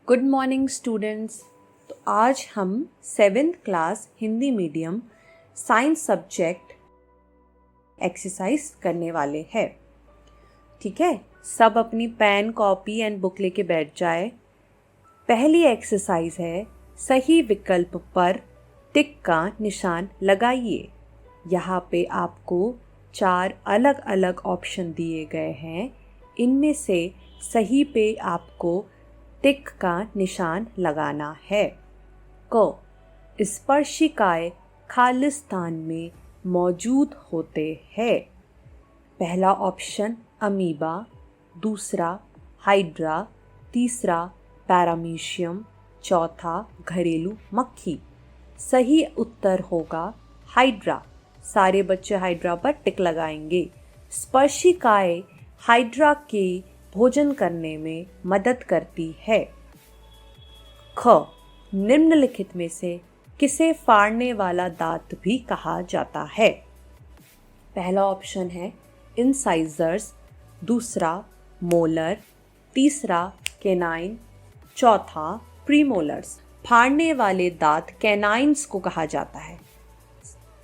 Good morning students. तो आज हम 7th class Hindi medium science subject exercise करने वाले हैं। ठीक है, सब अपनी पेन कॉपी एंड बुक लेके बैठ जाए। पहली एक्सरसाइज है, सही विकल्प पर टिक का निशान लगाइए। यहाँ पे आपको 4 अलग अलग ऑप्शन दिए गए हैं। इनमें से सही पे आपको टिक का निशान लगाना है। क, स्पर्शिकाएं खालिस्तान में मौजूद होते हैं। पहला ऑप्शन अमीबा, दूसरा हाइड्रा, तीसरा पैरामीशियम, चौथा घरेलू मक्खी। सही उत्तर होगा हाइड्रा। सारे बच्चे हाइड्रा पर टिक लगाएंगे। स्पर्शिकाएं हाइड्रा के भोजन करने में मदद करती है। ख, निम्नलिखित में से किसे फाड़ने वाला दांत भी कहा जाता है? पहला ऑप्शन है इंसाइजर्स, दूसरा मोलर, तीसरा कैनाइन, चौथा प्रीमोलर्स। फाड़ने वाले दांत कैनाइन्स को कहा जाता है।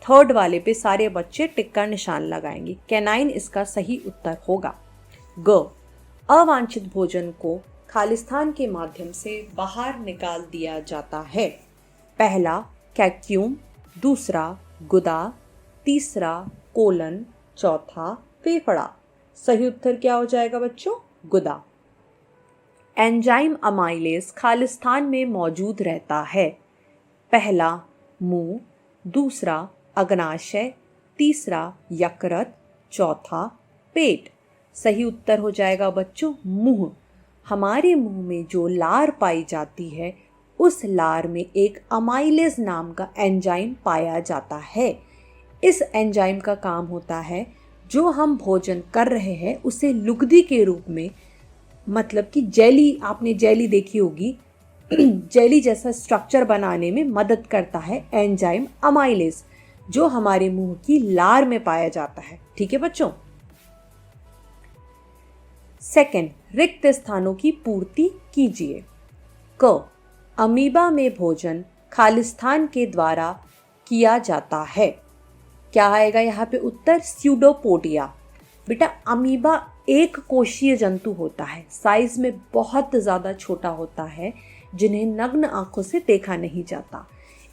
थर्ड वाले पे सारे बच्चे टिक का निशान लगाएंगे। कैनाइन इसका सही उत्तर होगा। ग, अवांछित भोजन को खालिस्तान के माध्यम से बाहर निकाल दिया जाता है। पहला कैक्यूम, दूसरा गुदा, तीसरा कोलन, चौथा फेफड़ा। सही उत्तर क्या हो जाएगा बच्चों? गुदा। एंजाइम अमाइलेज खालिस्तान में मौजूद रहता है। पहला मुंह, दूसरा अग्नाशय, तीसरा यकृत, चौथा पेट। सही उत्तर हो जाएगा बच्चों मुंह। हमारे मुंह में जो लार पाई जाती है, उस लार में एक अमाइलेज नाम का एंजाइम पाया जाता है। इस एंजाइम का काम होता है, जो हम भोजन कर रहे हैं उसे लुगदी के रूप में, मतलब कि जेली, आपने जेली देखी होगी, जेली जैसा स्ट्रक्चर बनाने में मदद करता है एंजाइम अमाइलेज, जो हमारे मुंह की लार में पाया जाता है। ठीक है बच्चों। सेकंड, रिक्त स्थानों की पूर्ति कीजिए। क, अमीबा में भोजन खालिस्तान के द्वारा किया जाता है। क्या आएगा यहाँ पे उत्तर? स्यूडोपोडिया। बेटा, अमीबा एक कोशीय जंतु होता है, साइज में बहुत ज़्यादा छोटा होता है, जिन्हें नग्न आंखों से देखा नहीं जाता।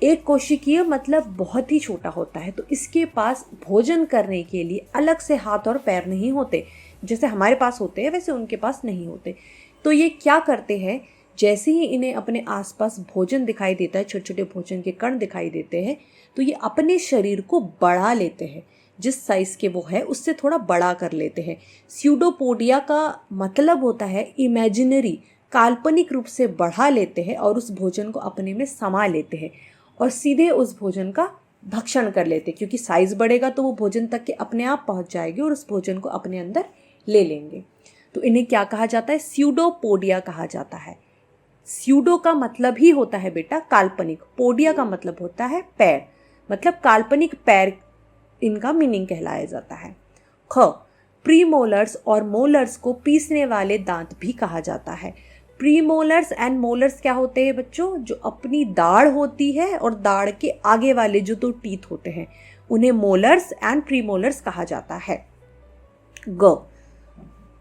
एक कोशिकीय मतलब बहुत ही छोटा होता है। तो इसके पास भोजन करने के लिए अलग से हाथ और पैर नहीं होते, जैसे हमारे पास होते हैं वैसे उनके पास नहीं होते। तो ये क्या करते हैं, जैसे ही इन्हें अपने आसपास भोजन दिखाई देता है, छोटे छोटे भोजन के कण दिखाई देते हैं, तो ये अपने शरीर को बढ़ा लेते हैं। जिस साइज के वो है उससे थोड़ा बड़ा कर लेते हैं। स्यूडोपोडिया का मतलब होता है इमेजिनरी, काल्पनिक रूप से बढ़ा लेते हैं और उस भोजन को अपने में समा लेते हैं और सीधे उस भोजन का भक्षण कर लेते हैं। क्योंकि साइज बढ़ेगा तो वो भोजन तक के अपने आप पहुंच जाएगी और उस भोजन को अपने अंदर ले लेंगे। तो इन्हें क्या कहा जाता है? स्यूडोपोडिया कहा जाता है। स्यूडो का मतलब ही होता है बेटा काल्पनिक, पोडिया का मतलब होता है पैर, मतलब काल्पनिक पैर इनका मीनिंग कहलाया जाता है। ख, प्रीमोलर्स और मोलर्स को पीसने वाले दांत भी कहा जाता है। प्रीमोलर्स एंड मोलर्स क्या होते हैं बच्चों? जो अपनी दाढ़ होती है और दाढ़ के आगे वाले जो 2 टीथ होते हैं, उन्हें मोलर्स एंड प्रीमोलर्स कहा जाता है। ग,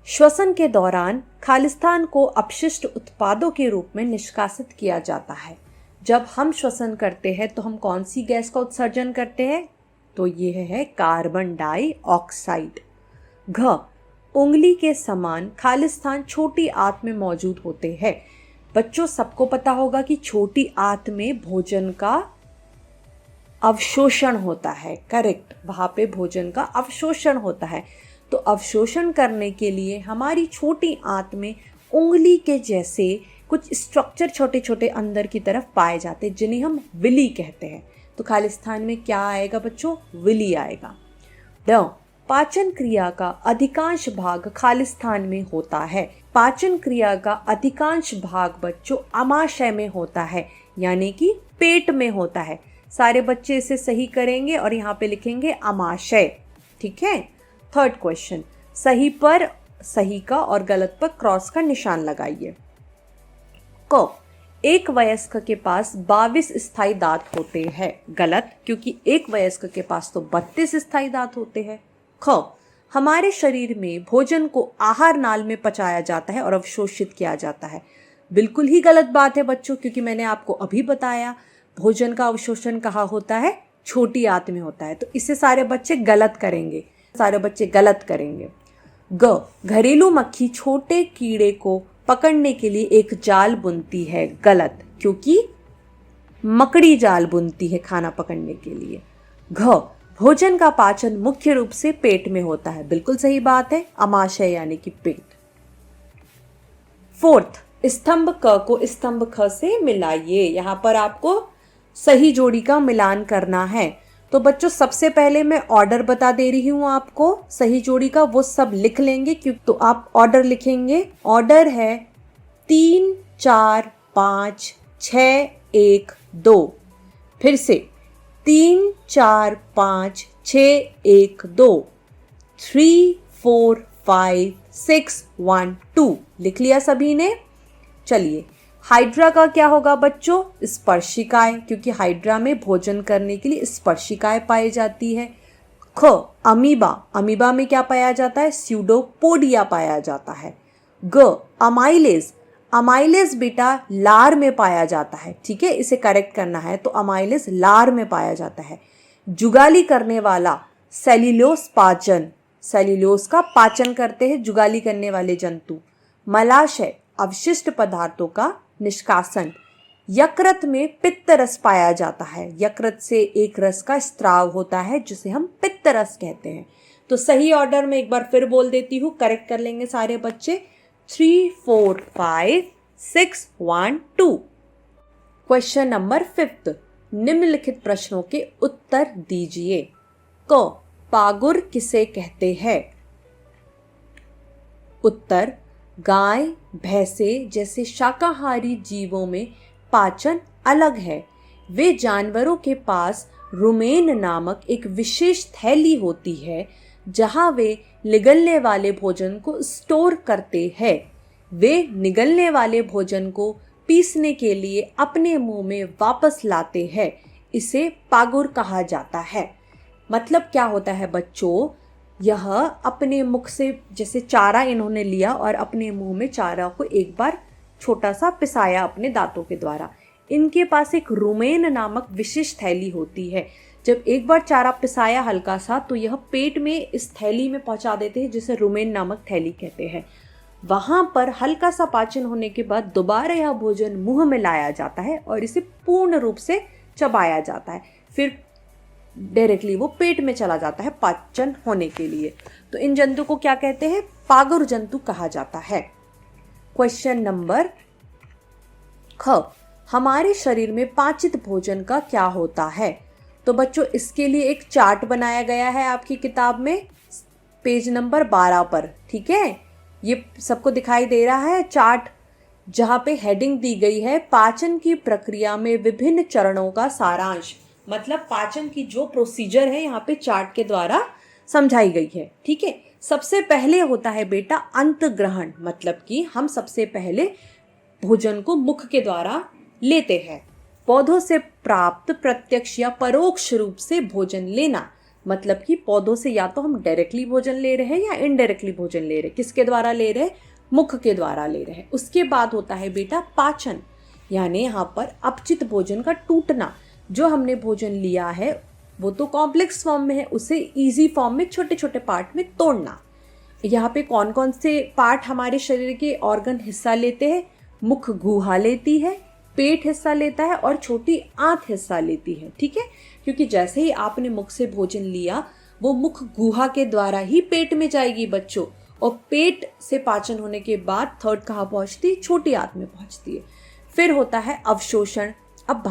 श्वसन के दौरान खालिस्तान को अपशिष्ट उत्पादों के रूप में निष्कासित किया जाता है। जब हम श्वसन करते हैं तो हम कौन सी गैस का उत्सर्जन करते हैं? तो यह है कार्बन डाइऑक्साइड। घ, उंगली के समान खालिस्तान छोटी आंत में मौजूद होते हैं। बच्चों, सबको पता होगा कि छोटी आंत में भोजन का अवशोषण होता है। करेक्ट, वहां पे भोजन का अवशोषण होता है। तो अवशोषण करने के लिए हमारी छोटी आंत में उंगली के जैसे कुछ स्ट्रक्चर छोटे छोटे अंदर की तरफ पाए जाते हैं, जिन्हें हम विली कहते हैं। तो खालिस्तान में क्या आएगा बच्चों? विली आएगा। ड, पाचन क्रिया का अधिकांश भाग खालिस्तान में होता है। पाचन क्रिया का अधिकांश भाग बच्चों अमाशय में होता है, यानी कि पेट में होता है। सारे बच्चे इसे सही करेंगे और यहाँ पे लिखेंगे अमाशय। ठीक है। थर्ड क्वेश्चन, सही पर सही का और गलत पर क्रॉस का निशान लगाइए। क, एक वयस्क के पास 22 स्थायी दांत होते हैं। गलत, क्योंकि एक वयस्क के पास तो 32 स्थायी दांत होते हैं। ख, हमारे शरीर में भोजन को आहार नाल में पचाया जाता है और अवशोषित किया जाता है। बिल्कुल ही गलत बात है बच्चों, क्योंकि मैंने आपको अभी बताया भोजन का अवशोषण कहाँ होता है, छोटी आंत में होता है। तो इसे सारे बच्चे गलत करेंगे, सारे बच्चे गलत करेंगे। ग, घरेलू मक्खी छोटे कीड़े को पकड़ने के लिए एक जाल बुनती है। गलत, क्योंकि मकड़ी जाल बुनती है खाना पकड़ने के लिए। घ, भोजन का पाचन मुख्य रूप से पेट में होता है। बिल्कुल सही बात है, आमाशय यानी कि पेट। फोर्थ, स्तंभ क को स्तंभ ख से मिलाइए। यहाँ पर आपको सही जोड़ी का मिलान करना है। तो बच्चों सबसे पहले मैं ऑर्डर बता दे रही हूँ आपको सही जोड़ी का, वो सब लिख लेंगे क्योंकि तो आप ऑर्डर लिखेंगे। ऑर्डर है 3 4 5 6 1 2। फिर से 3 4 5 6 1 2, 3 4 5 6 1 2। लिख लिया सभी ने? चलिए, हाइड्रा का क्या होगा बच्चों? स्पर्शिकाएं, क्योंकि हाइड्रा में भोजन करने के लिए स्पर्शिकाएं पाई जाती है। ख, अमीबा, अमीबा में क्या पाया जाता है? स्यूडोपोडिया पाया जाता है। ग, अमाइलेज, अमाइलेज बेटा लार में पाया जाता है। ठीक है, इसे करेक्ट करना है तो अमाइलेज लार में पाया जाता है। जुगाली करने वाला सेल्यूलोस पाचन, सेल्यूलोस का पाचन करते हैं जुगाली करने वाले जंतु। मलाशय, अवशिष्ट पदार्थों का निष्कासन। यकृत में पित्त रस पाया जाता है। यकृत से एक रस का स्त्राव होता है जिसे हम पित्त रस कहते हैं। तो सही ऑर्डर में एक बार फिर बोल देती हूँ, करेक्ट कर लेंगे सारे बच्चे। 3 4 5 6 1 2। क्वेश्चन नंबर 5, निम्नलिखित प्रश्नों के उत्तर दीजिए। क, पागुर किसे कहते हैं? उत्तर, गाय भैंसे जैसे शाकाहारी जीवों में पाचन अलग है। वे जानवरों के पास रुमेन नामक एक विशेष थैली होती है जहां वे निगलने वाले भोजन को स्टोर करते हैं। वे निगलने वाले भोजन को पीसने के लिए अपने मुंह में वापस लाते हैं। इसे पागुर कहा जाता है। मतलब क्या होता है बच्चों? यह अपने मुख से, जैसे चारा इन्होंने लिया और अपने मुंह में चारा को एक बार छोटा सा पिसाया अपने दांतों के द्वारा। इनके पास एक रुमेन नामक विशेष थैली होती है। जब एक बार चारा पिसाया हल्का सा तो यह पेट में इस थैली में पहुंचा देते हैं जिसे रुमेन नामक थैली कहते हैं। वहां पर हल्का सा पाचन होने के बाद दोबारा यह भोजन मुंह में लाया जाता है और इसे पूर्ण रूप से चबाया जाता है। फिर डायरेक्टली वो पेट में चला जाता है पाचन होने के लिए। तो इन जंतु को क्या कहते हैं? पागुर जंतु कहा जाता है। क्वेश्चन नंबर ख, हमारे शरीर में पाचित भोजन का क्या होता है? तो बच्चों इसके लिए एक चार्ट बनाया गया है आपकी किताब में, पेज नंबर 12 पर। ठीक है, ये सबको दिखाई दे रहा है चार्ट, जहां पे हेडिंग दी गई है पाचन की प्रक्रिया में विभिन्न चरणों का सारांश। मतलब पाचन की जो प्रोसीजर है यहाँ पे चार्ट के द्वारा समझाई गई है। ठीक है, सबसे पहले होता है बेटा अंत ग्रहण, मतलब कि हम सबसे पहले भोजन को मुख के द्वारा लेते हैं। पौधों से प्राप्त प्रत्यक्ष या परोक्ष रूप से भोजन लेना, मतलब कि पौधों से या तो हम डायरेक्टली भोजन ले रहे हैं या इनडायरेक्टली भोजन ले रहे हैं। किसके द्वारा ले रहे हैं? मुख के द्वारा ले रहे हैं। उसके बाद होता है बेटा पाचन, यानी यहाँ पर अपचित भोजन का टूटना। जो हमने भोजन लिया है वो तो कॉम्प्लेक्स फॉर्म में है, उसे इजी फॉर्म में छोटे छोटे पार्ट में तोड़ना। यहाँ पे कौन कौन से पार्ट हमारे शरीर के ऑर्गन हिस्सा लेते हैं? मुख गुहा लेती है, पेट हिस्सा लेता है और छोटी आंत हिस्सा लेती है। ठीक है, क्योंकि जैसे ही आपने मुख से भोजन लिया वो मुख गुहा के द्वारा ही पेट में जाएगी बच्चों, और पेट से पाचन होने के बाद थर्ड कहाँ पहुँचती है? छोटी आंत में पहुँचती है। फिर होता है अवशोषण। अब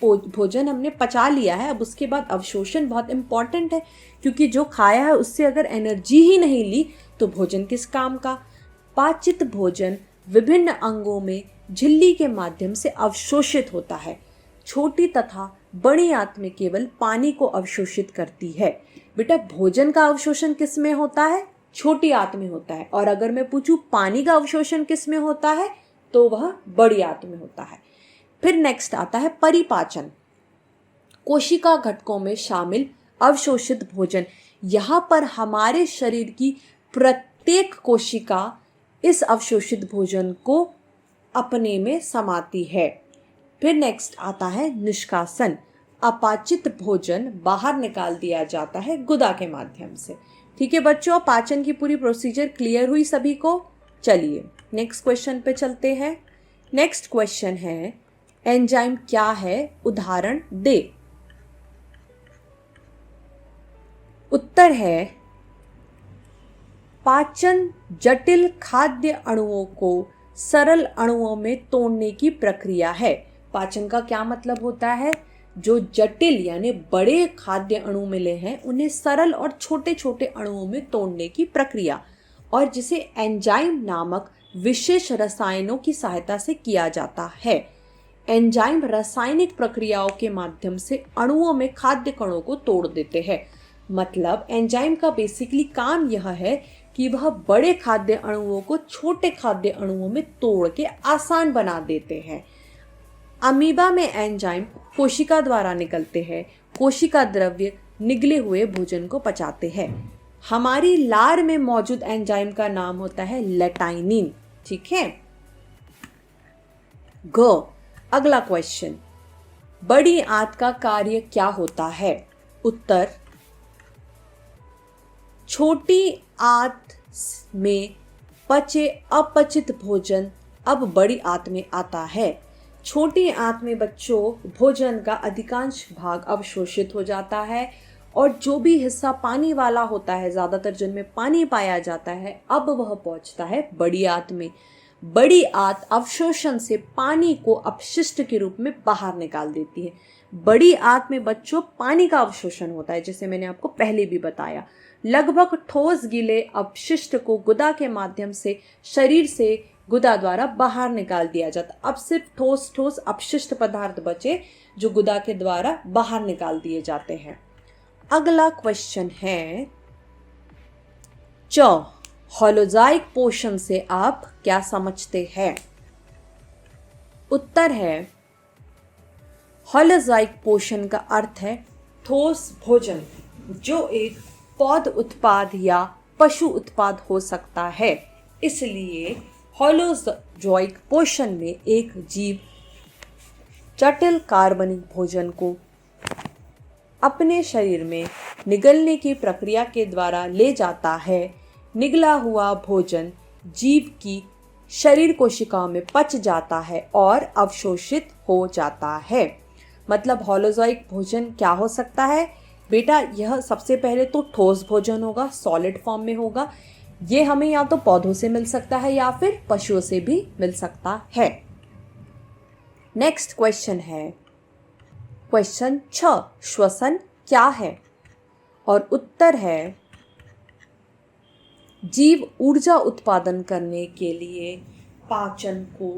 भोजन हमने पचा लिया है, अब उसके बाद अवशोषण बहुत इंपॉर्टेंट है, क्योंकि जो खाया है उससे अगर एनर्जी ही नहीं ली तो भोजन किस काम का? पाचित भोजन विभिन्न अंगों में झिल्ली के माध्यम से अवशोषित होता है। छोटी तथा बड़ी आंत में केवल पानी को अवशोषित करती है। बेटा भोजन का अवशोषण किस में होता है? छोटी आंत में होता है। और अगर मैं पूछूं पानी का अवशोषण किस में होता है? तो वह बड़ी आंत में होता है। फिर नेक्स्ट आता है परिपाचन, कोशिका घटकों में शामिल अवशोषित भोजन। यहाँ पर हमारे शरीर की प्रत्येक कोशिका इस अवशोषित भोजन को अपने में समाती है। फिर नेक्स्ट आता है निष्कासन, अपाचित भोजन बाहर निकाल दिया जाता है गुदा के माध्यम से। ठीक है बच्चों, पाचन की पूरी प्रोसीजर क्लियर हुई सभी को? चलिए नेक्स्ट क्वेश्चन पे चलते हैं। नेक्स्ट क्वेश्चन है एंजाइम क्या है, उदाहरण दे। उत्तर है पाचन जटिल खाद्य अणुओं को सरल अणुओं में तोड़ने की प्रक्रिया है। पाचन का क्या मतलब होता है? जो जटिल यानी बड़े खाद्य अणु मिले हैं उन्हें सरल और छोटे छोटे अणुओं में तोड़ने की प्रक्रिया, और जिसे एंजाइम नामक विशेष रसायनों की सहायता से किया जाता है। एंजाइम रासायनिक प्रक्रियाओं के माध्यम से अणुओं में खाद्य कणों को तोड़ देते हैं। मतलब एंजाइम का बेसिकली काम यह है कि वह बड़े खाद्य अणुओं को छोटे खाद्य अणुओं में तोड़ के आसान बना देते हैं। अमीबा में एंजाइम कोशिका द्वारा निकलते हैं। कोशिका द्रव्य निगले हुए भोजन को पचाते हैं। हमारी लार में मौजूद एंजाइम का नाम होता है लैटाइनिन। ठीक है। अगला क्वेश्चन, बड़ी आंत का कार्य क्या होता है? उत्तर, छोटी आंत में पचे अपचित भोजन अब बड़ी आंत में आता है। छोटी आंत में बच्चों भोजन का अधिकांश भाग अवशोषित हो जाता है, और जो भी हिस्सा पानी वाला होता है, ज्यादातर जिनमें पानी पाया जाता है, अब वह पहुंचता है बड़ी आंत में। बड़ी आंत अवशोषण से पानी को अपशिष्ट के रूप में बाहर निकाल देती है। बड़ी आंत में बच्चों पानी का अवशोषण होता है, जैसे मैंने आपको पहले भी बताया। लगभग ठोस गीले अपशिष्ट को गुदा के माध्यम से शरीर से गुदा द्वारा बाहर निकाल दिया जाता। अब सिर्फ ठोस ठोस अपशिष्ट पदार्थ बचे जो गुदा के द्वारा बाहर निकाल दिए जाते हैं। अगला क्वेश्चन है होलोजाइक पोषण से आप क्या समझते हैं? उत्तर है होलोजाइक पोषण का अर्थ है ठोस भोजन जो एक पौध उत्पाद या पशु उत्पाद हो सकता है। इसलिए होलोजोइक पोषण में एक जीव जटिल कार्बनिक भोजन को अपने शरीर में निगलने की प्रक्रिया के द्वारा ले जाता है। निगला हुआ भोजन जीव की शरीर कोशिकाओं में पच जाता है और अवशोषित हो जाता है। मतलब होलोजोइक भोजन क्या हो सकता है बेटा? यह सबसे पहले तो ठोस भोजन होगा, सॉलिड फॉर्म में होगा। ये हमें या तो पौधों से मिल सकता है या फिर पशुओं से भी मिल सकता है। नेक्स्ट क्वेश्चन है क्वेश्चन 6, श्वसन क्या है? और उत्तर है जीव ऊर्जा उत्पादन करने के लिए पाचन को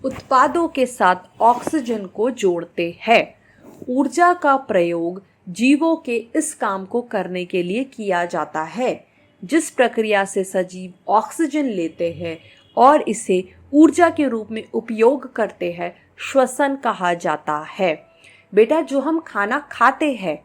उत्पादों के साथ ऑक्सीजन को जोड़ते हैं। ऊर्जा का प्रयोग जीवों के इस काम को करने के लिए किया जाता है। जिस प्रक्रिया से सजीव ऑक्सीजन लेते हैं और इसे ऊर्जा के रूप में उपयोग करते हैं, श्वसन कहा जाता है। बेटा जो हम खाना खाते हैं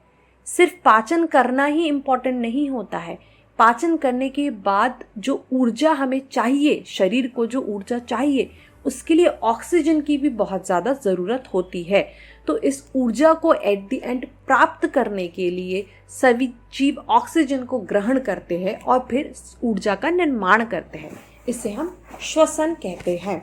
सिर्फ पाचन करना ही इम्पोर्टेंट नहीं होता है। पाचन करने के बाद जो ऊर्जा हमें चाहिए, शरीर को जो ऊर्जा चाहिए, उसके लिए ऑक्सीजन की भी बहुत ज़्यादा ज़रूरत होती है। तो इस ऊर्जा को एट द एंड प्राप्त करने के लिए सभी जीव ऑक्सीजन को ग्रहण करते हैं और फिर ऊर्जा का निर्माण करते हैं। इसे हम श्वसन कहते हैं।